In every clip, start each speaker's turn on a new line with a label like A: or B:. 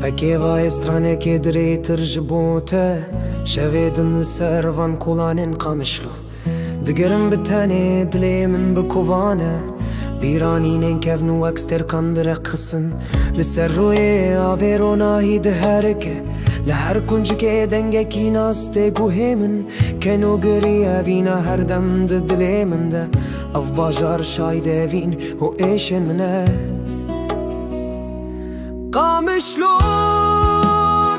A: Peki vay strane ke drejtër zhbote Shevedën servan kulanin kamishlu Dëgërën bëtani dlemin bëkovane Biraninin kevnu ekster kandre kısın Lisserruye averona hide herke لهر کنج که دنگه کی ناسته گوه من کنو گری اوینا هر دم دل من ده او باجار شایده وین و ایشن منه قامشلو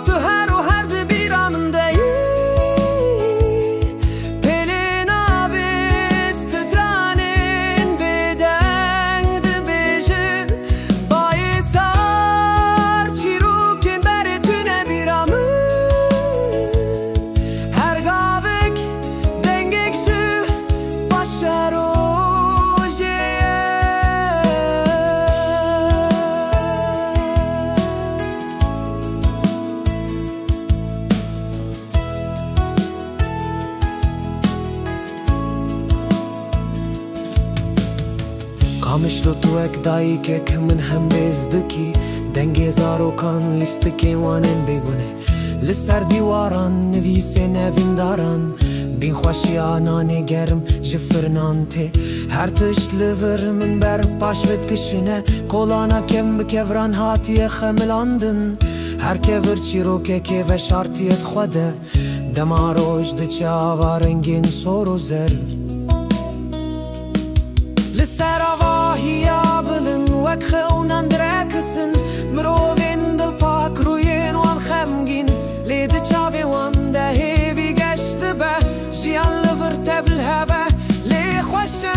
A: تو هر و هر ده بیرا من ده پلین آبست درانین بدنگ ده بیجن بای سار چی رو که بره تونه بیرا من قامشلو تو اک دایی که من هم بزدکی دنگ زارو کان لیستکی وانن بگونه لسر دیواران نویسه نوین داران بین خوشی آنان گرم جفرنان ته هر تشت لور من بر پاشوت کشونه کولانا کم بکوران هاتی خملاندن هر کور چیرو که و شارتیت خوده دماروش ده چاوارنگین سورو زر لسر آواهیا بلن وک خونان درکسن مروین دل پاک روین وان خمگین لید چاوی وان ده هیوی گشت به جیان لور تبل هوا لی خوشه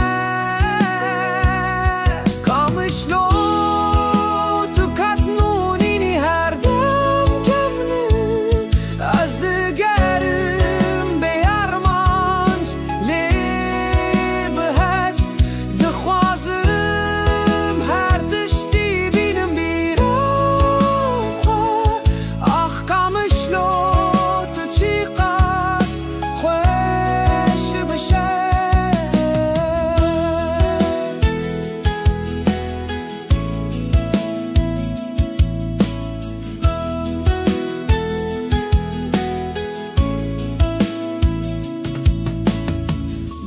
A: کامشلو تو کتنونینی هر دم کفنه از دگرم بیارمانج لی بهست دخوازم هر تشتی بینم بیرم آخ کامشلو تو چی قاس خوش بشه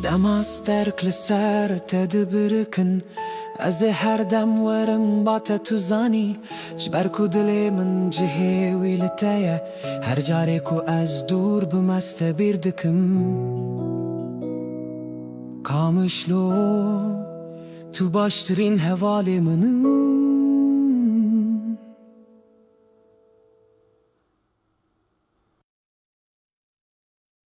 A: دماستر کلسر تدبرکن از هر دم ورم باته تو زانی جبر کو دل من جهه ویلتایه هر جاره کو از دور بمست بیردکم کامشلو تو باشترین حوالی منم